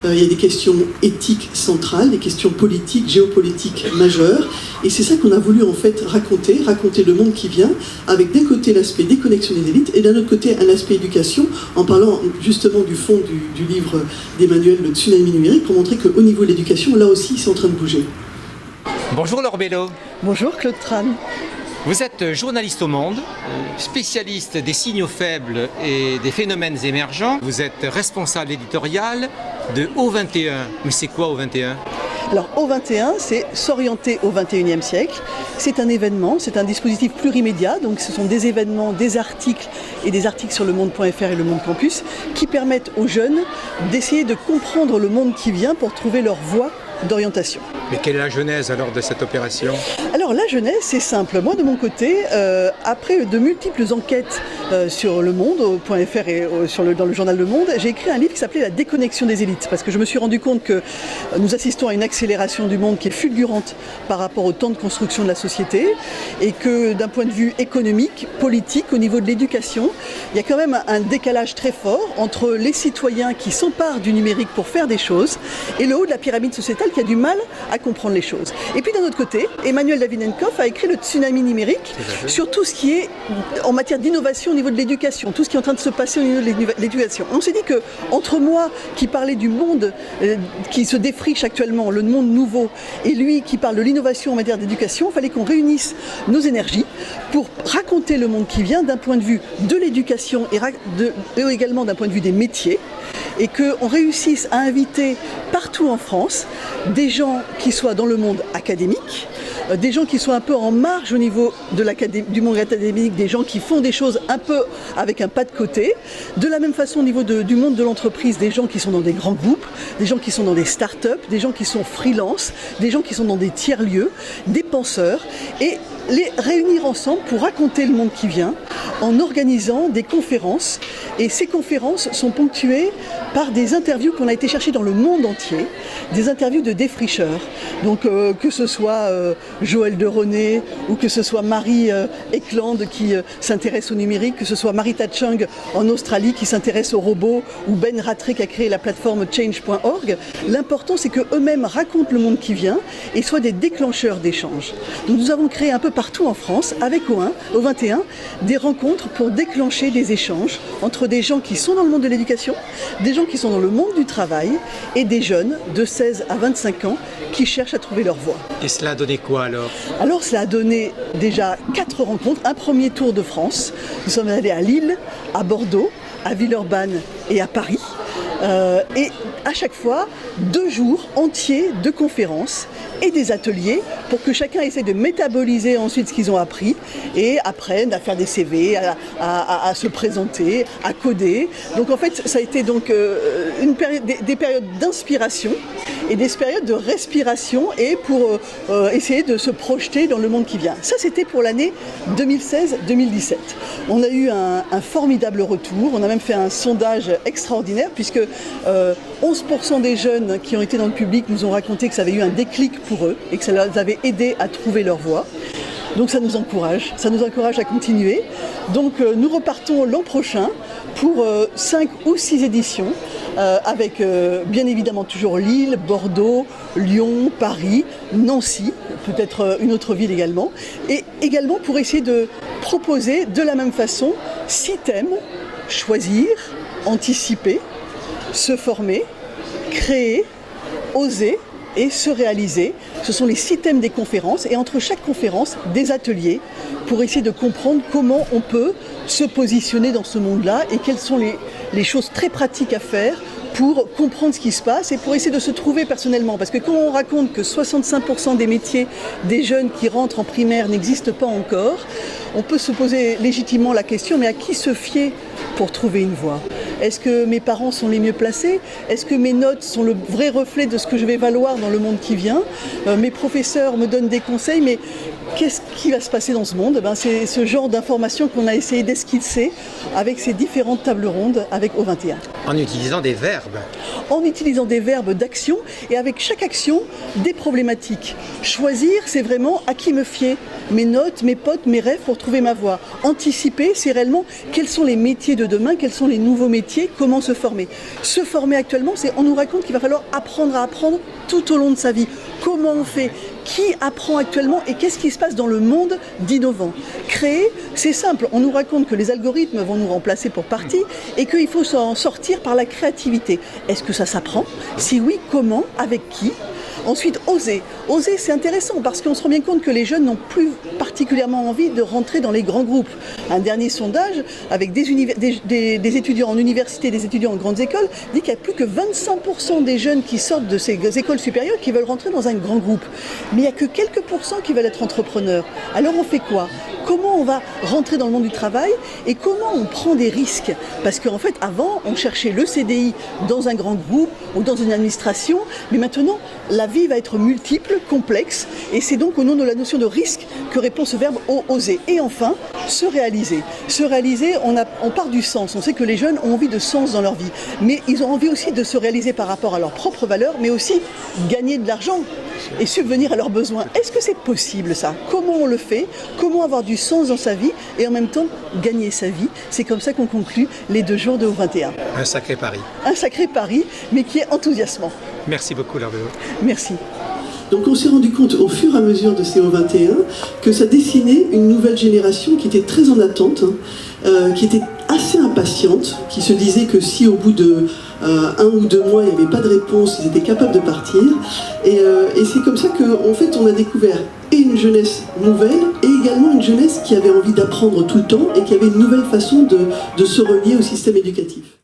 Il y a des questions éthiques centrales, des questions politiques, géopolitiques majeures, et c'est ça qu'on a voulu en fait raconter le monde qui vient, avec d'un côté l'aspect déconnexion des élites, et d'un autre côté un aspect éducation, en parlant justement du fond du livre d'Emmanuel, le tsunami numérique, pour montrer qu'au niveau de l'éducation, là aussi, c'est en train de bouger. Bonjour Laure Bello. Bonjour Claude Tran. Vous êtes journaliste au Monde, spécialiste des signaux faibles et des phénomènes émergents. Vous êtes responsable éditorial de O21. Mais c'est quoi O21 ? Alors O21, c'est s'orienter au 21e siècle. C'est un événement, c'est un dispositif plurimédia, donc ce sont des événements, des articles et des articles sur le monde.fr et le Monde Campus qui permettent aux jeunes d'essayer de comprendre le monde qui vient pour trouver leur voie d'orientation. Mais quelle est la genèse alors de cette opération ? Alors la genèse, c'est simple. Moi de mon côté, après de multiples enquêtes sur le monde.fr et dans le journal Le Monde, j'ai écrit un livre qui s'appelait La déconnexion des élites, parce que je me suis rendu compte que nous assistons à une accélération du monde qui est fulgurante par rapport au temps de construction de la société, et que d'un point de vue économique, politique, au niveau de l'éducation, il y a quand même un décalage très fort entre les citoyens qui s'emparent du numérique pour faire des choses et le haut de la pyramide sociétale qui a du mal à comprendre les choses. Et puis d'un autre côté, Emmanuel Davydenkoff a écrit le tsunami numérique sur tout ce qui est en matière d'innovation au niveau de l'éducation, tout ce qui est en train de se passer au niveau de l'éducation. On s'est dit que entre moi qui parlais du monde qui se défriche actuellement, le monde nouveau, et lui qui parle de l'innovation en matière d'éducation, il fallait qu'on réunisse nos énergies pour raconter le monde qui vient d'un point de vue de l'éducation et également d'un point de vue des métiers, et qu'on réussisse à inviter partout en France des gens qui soient dans le monde académique, des gens qui soient un peu en marge au niveau du monde académique, des gens qui font des choses un peu avec un pas de côté, de la même façon au niveau du monde de l'entreprise, des gens qui sont dans des grands groupes, des gens qui sont dans des start-up, des gens qui sont freelance, des gens qui sont dans des tiers-lieux, des penseurs, et les réunir ensemble pour raconter le monde qui vient en organisant des conférences. Et ces conférences sont ponctuées par des interviews qu'on a été chercher dans le monde entier, des interviews de défricheurs. Donc que ce soit Joël de René ou que ce soit Marie Eklund qui s'intéresse au numérique, que ce soit Marita Chung en Australie qui s'intéresse aux robots, ou Ben Rattray qui a créé la plateforme change.org. L'important c'est qu'eux-mêmes racontent le monde qui vient et soient des déclencheurs d'échanges. Donc nous avons créé un peu partout en France, avec O21, des rencontres pour déclencher des échanges entre des gens qui sont dans le monde de l'éducation, des gens qui sont dans le monde du travail et des jeunes de 16 à 25 ans qui cherchent à trouver leur voie. Et cela a donné quoi alors ? Alors cela a donné déjà 4 rencontres, un premier tour de France. Nous sommes allés à Lille, à Bordeaux, à Villeurbanne et à Paris. Et à chaque fois, 2 jours entiers de conférences et des ateliers pour que chacun essaie de métaboliser ensuite ce qu'ils ont appris et apprennent à faire des CV, à se présenter, à coder. Donc en fait, ça a été donc des périodes d'inspiration et des périodes de respiration et pour essayer de se projeter dans le monde qui vient. Ça, c'était pour l'année 2016-2017. On a eu un formidable retour. On a même fait un sondage extraordinaire puisque 11% des jeunes qui ont été dans le public nous ont raconté que ça avait eu un déclic pour eux et que ça les avait aidés à trouver leur voie. Donc ça nous encourage à continuer. Donc nous repartons l'an prochain pour 5 ou 6 éditions avec bien évidemment toujours Lille, Bordeaux, Lyon, Paris, Nancy, peut-être une autre ville également. Et également pour essayer de proposer de la même façon 6 thèmes: choisir, anticiper, se former, créer, oser et se réaliser. Ce sont les 6 thèmes des conférences et entre chaque conférence, des ateliers pour essayer de comprendre comment on peut se positionner dans ce monde-là et quelles sont les choses très pratiques à faire pour comprendre ce qui se passe et pour essayer de se trouver personnellement. Parce que quand on raconte que 65% des métiers des jeunes qui rentrent en primaire n'existent pas encore, on peut se poser légitimement la question, mais à qui se fier pour trouver une voie ? Est-ce que mes parents sont les mieux placés ? Est-ce que mes notes sont le vrai reflet de ce que je vais valoir dans le monde qui vient ? Mes professeurs me donnent des conseils, mais qu'est-ce qui va se passer dans ce monde? C'est ce genre d'informations qu'on a essayé d'esquisser avec ces différentes tables rondes avec O21. En utilisant des verbes. En utilisant des verbes d'action et avec chaque action, des problématiques. Choisir, c'est vraiment à qui me fier. Mes notes, mes potes, mes rêves pour trouver ma voie. Anticiper, c'est réellement quels sont les métiers de demain, quels sont les nouveaux métiers, comment se former. Se former actuellement, on nous raconte qu'il va falloir apprendre à apprendre tout au long de sa vie. Comment on fait? Qui apprend actuellement et qu'est-ce qui se passe dans le monde d'innovant? Créer, c'est simple. On nous raconte que les algorithmes vont nous remplacer pour partie et qu'il faut s'en sortir par la créativité. Est-ce que ça s'apprend? Si oui, comment? Avec qui? Ensuite, oser. Oser, c'est intéressant parce qu'on se rend bien compte que les jeunes n'ont plus particulièrement envie de rentrer dans les grands groupes. Un dernier sondage avec des étudiants en université, des étudiants en grandes écoles, dit qu'il n'y a plus que 25% des jeunes qui sortent de ces écoles supérieures qui veulent rentrer dans un grand groupe. Mais il n'y a que quelques pourcents qui veulent être entrepreneurs. Alors on fait quoi? Comment on va rentrer dans le monde du travail et comment on prend des risques? Parce qu'en fait, avant, on cherchait le CDI dans un grand groupe ou dans une administration, mais maintenant, la vie va être multiple, complexe, et c'est donc au nom de la notion de risque que répond ce verbe oser. Et enfin, se réaliser. Se réaliser, on part du sens. On sait que les jeunes ont envie de sens dans leur vie, mais ils ont envie aussi de se réaliser par rapport à leurs propres valeurs, mais aussi gagner de l'argent et subvenir à leurs besoins. Est-ce que c'est possible ça? Comment on le fait? Comment avoir du sens dans sa vie et en même temps gagner sa vie? C'est comme ça qu'on conclut les 2 jours de O21. Un sacré pari. Un sacré pari, mais qui est enthousiasmant. Merci beaucoup, Laure Belot. Merci. Donc on s'est rendu compte au fur et à mesure de ces O21 que ça dessinait une nouvelle génération qui était très en attente, qui était assez impatiente, qui se disait que si au bout de 1 ou 2 mois il n'y avait pas de réponse, ils étaient capables de partir. Et c'est comme ça qu'en fait on a découvert et une jeunesse nouvelle et également une jeunesse qui avait envie d'apprendre tout le temps et qui avait une nouvelle façon de se relier au système éducatif.